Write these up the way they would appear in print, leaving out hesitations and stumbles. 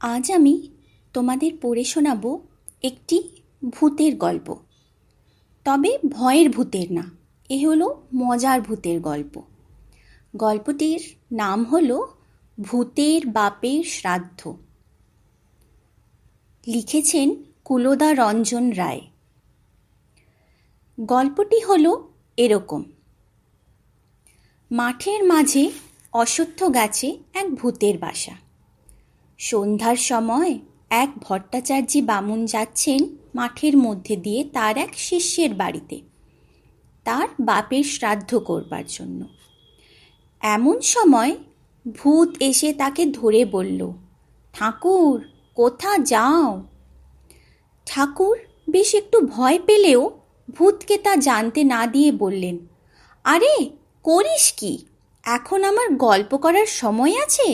আজ আমি তোমাদের পড়ে শোনাব একটি ভূতের গল্প। তবে ভয়ের ভূতের না, এ হলো মজার ভূতের গল্প। গল্পটির নাম হলো ভূতের বাপের শ্রাদ্ধ। লিখেছেন কুলদা রঞ্জন রায়। গল্পটি হলো এরকম। মাঠের মাঝে অশ্বত্থ গাছে এক ভূতের বাসা। সন্ধ্যার সময় এক ভট্টাচার্যী বামুন যাচ্ছেন মাঠের মধ্যে দিয়ে তার এক শিষ্যের বাড়িতে, তার বাপের শ্রাদ্ধ করবার জন্য। এমন সময় ভূত এসে তাকে ধরে বলল, ঠাকুর, কোথা যাও? ঠাকুর বেশ একটু ভয় পেলেও ভূতকে তা জানতে না দিয়ে বললেন, আরে করিস কি? এখন আমার গল্প করার সময় আছে?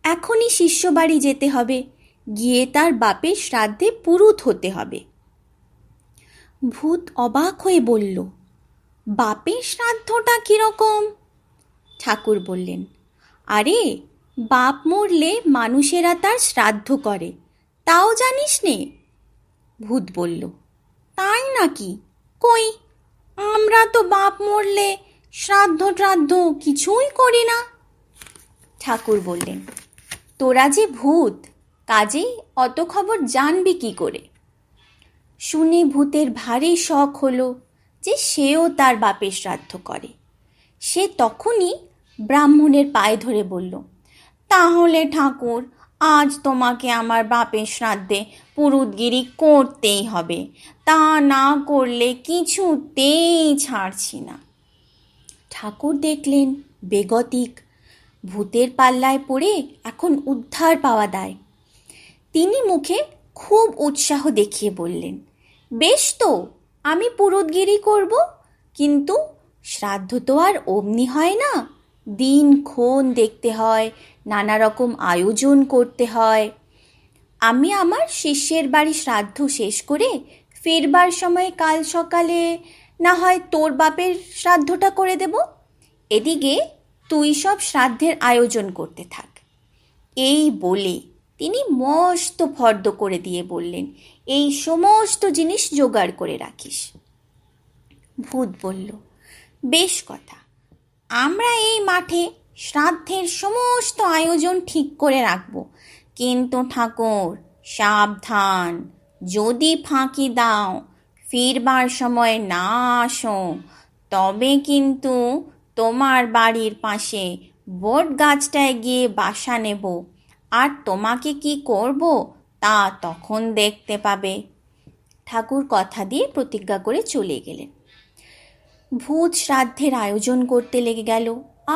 এখনই শিষ্য বাড়ি যেতে হবে, গিয়ে তার বাপের শ্রাদ্ধে পুরুত হতে হবে। ভূত অবাক হয়ে বলল, বাপের শ্রাদ্ধটা কীরকম? ঠাকুর বললেন, আরে বাপ মরলে মানুষেরা তার শ্রাদ্ধ করে, তাও জানিস নে? ভূত বলল, তাই নাকি? কই, আমরা তো বাপ মরলে শ্রাদ্ধ ট্রাদ্ধ কিছুই করি না। ঠাকুর বললেন, তোরা যে ভূত, কাজেই অত খবর জানবি কি করে? শুনে ভূতের ভারী শখ হলো যে সেও তার বাপের শ্রাদ্ধ করে। সে তখনই ব্রাহ্মণের পায়ে ধরে বলল, তাহলে ঠাকুর, আজ তোমাকে আমার বাপের শ্রাদ্ধে পুরুতগিরি করতেই হবে, তা না করলে কিছুতেই ছাড়ছি না। ঠাকুর দেখলেন বেগতিক, ভূতের পাল্লায় পড়ে এখন উদ্ধার পাওয়া দায়। তিনি মুখে খুব উৎসাহ দেখিয়ে বললেন, বেশ তো, আমি পুরুতগিরি করব, কিন্তু শ্রাদ্ধ তো আর অমনি হয় না, দিনক্ষণ দেখতে হয়, নানা রকম আয়োজন করতে হয়। আমি আমার শিষ্যের বাড়ি শ্রাদ্ধ শেষ করে ফিরবার সময় কাল সকালে না হয় তোর বাপের শ্রাদ্ধটা করে দেব, এদিকে তুই সব শ্রাদ্ধের আয়োজন করতে থাক। এই বলে তিনি মস্ত ফর্দ করে দিয়ে বললেন, এই সমস্ত জিনিস জোগাড় করে রাখিস। ভূত বলল, বেশ কথা, আমরা এই মাঠে শ্রাদ্ধের সমস্ত আয়োজন ঠিক করে রাখব, কিন্তু ঠাকুর সাবধান, যদি ফাঁকি দাও, ফিরবার সময় না আসো, তবে কিন্তু তোমার বাড়ির পাশে বট গাছটায় গিয়ে বাসা নেব, আর তোমাকে কি করব তা তখন দেখতে পাবে। ঠাকুর কথা দিয়ে প্রতিজ্ঞা করে চলে গেলেন। ভূত শ্রাদ্ধের আয়োজন করতে লেগে গেল,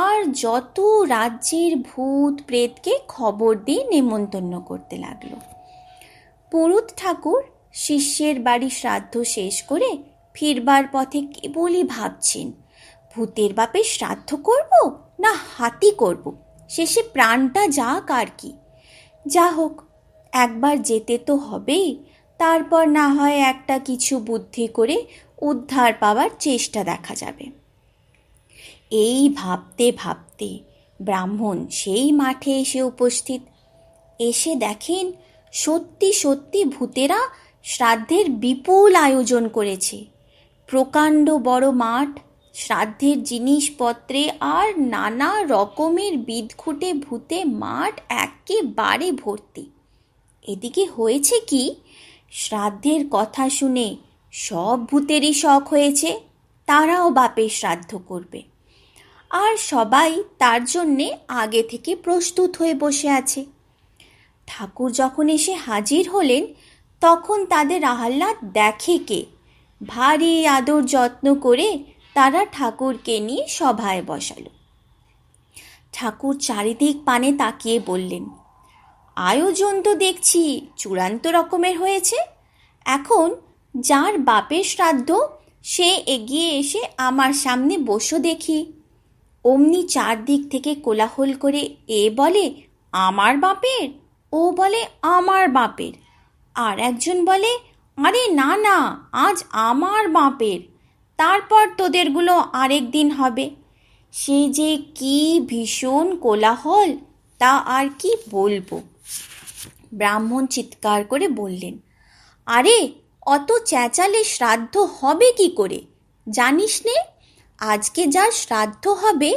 আর যত রাজ্যের ভূত প্রেতকে খবর দিয়ে নেমন্তন্ন করতে লাগলো। পুরুত ঠাকুর শিষ্যের বাড়ি শ্রাদ্ধ শেষ করে ফিরবার পথে কেবলই ভাবছেন, ভূতের বাপের শ্রাদ্ধ করব না হাতি করব, শেষে প্রাণটা যাক আর কি। যা হোক, একবার যেতে তো হবেই, তারপর না হয় একটা কিছু বুদ্ধি করে উদ্ধার পাওয়ার চেষ্টা দেখা যাবে। এই ভাবতে ভাবতে ব্রাহ্মণ সেই মাঠে এসে উপস্থিত। এসে দেখেন সত্যি সত্যি ভূতেরা শ্রাদ্ধের বিপুল আয়োজন করেছে। প্রকাণ্ড বড় মাঠ, শ্রাদ্ধের জিনিসপত্রে আর নানা রকমের বিদঘুটে ভূতে মাঠ একেবারে ভর্তি। এদিকে হয়েছে কি, শ্রাদ্ধের কথা শুনে সব ভূতেরই শখ হয়েছে, তারাও বাপের শ্রাদ্ধ করবে, আর সবাই তার জন্যে আগে থেকে প্রস্তুত হয়ে বসে আছে। ঠাকুর যখন এসে হাজির হলেন, তখন তাদের আহ্লাদ দেখে কে। ভারী আদর যত্ন করে তারা ঠাকুরকে নিয়ে সভায় বসালো। ঠাকুর চারিদিক পানে তাকিয়ে বললেন, আয়োজন তো দেখছি চূড়ান্ত রকমের হয়েছে, এখন যার বাপের শ্রাদ্ধ সে এগিয়ে এসে আমার সামনে বসো দেখি। অমনি চারদিক থেকে কোলাহল করে এ বলে আমার বাপের, ও বলে আমার বাপের, আর একজন বলে আরে না না, আজ আমার বাপের, তারপর তোদেরগুলো আরেক দিন হবে। সে যে কি ভীষণ কোলাহল, তা আর কি বলবো। ব্রাহ্মণ চিৎকার করে বললেন, আরে অত চেঁচালে শ্রাদ্ধ হবে কি করে? জানিস নে, আজকে যার শ্রাদ্ধ হবে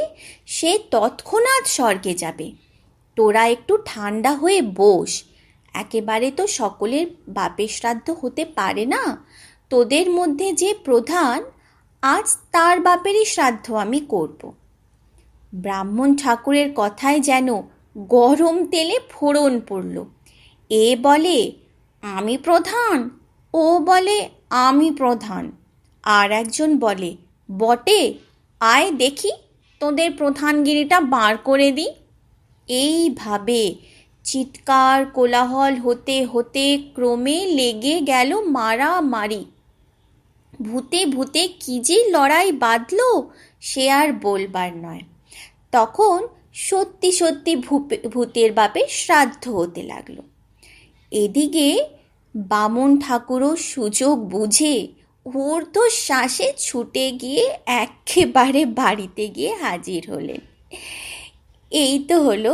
সে তৎক্ষণাৎ স্বর্গে যাবে। তোরা একটু ঠান্ডা হয়ে বস। একেবারে তো সকলের বাপের শ্রাদ্ধ হতে পারে না। তোদের মধ্যে যে প্রধান, আজ তার বাপেরই শ্রাদ্ধ আমি করব। ব্রাহ্মণ ঠাকুরের কথায় যেন গরম তেলে ফোড়ন পড়ল। এ বলে আমি প্রধান, ও বলে আমি প্রধান, আর একজন বলে বটে, আয় দেখি তোদের প্রধানগিরিটা বার করে দিই। এইভাবে চিৎকার কোলাহল হতে হতে ক্রমে লেগে গেল মারামারি। ভূতে ভূতে কি যে লড়াই বাঁধল সে আর বলবার নয়। তখন সত্যি সত্যি ভূতের বাপের শ্রাদ্ধ হতে লাগলো। এদিকে বামুন ঠাকুরও সুযোগ বুঝে ঊর্ধ্বশ্বাসে ছুটে গিয়ে একেবারে বাড়িতে গিয়ে হাজির হলেন। এই তো হলো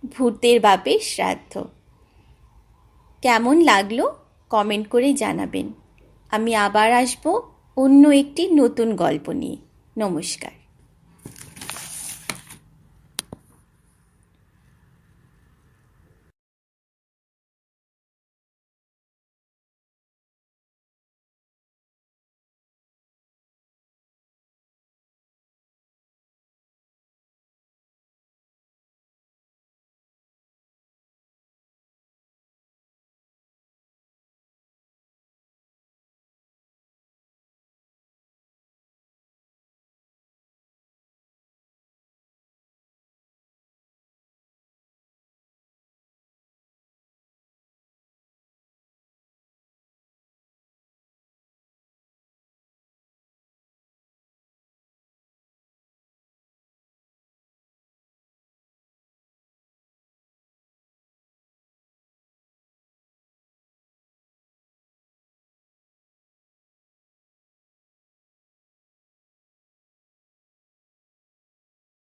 ভূতের বাপের শ্রাদ্ধ। কেমন লাগলো কমেন্ট করে জানাবেন। আমি আবার আসবো অন্য একটি নতুন গল্প নিয়ে। নমস্কার।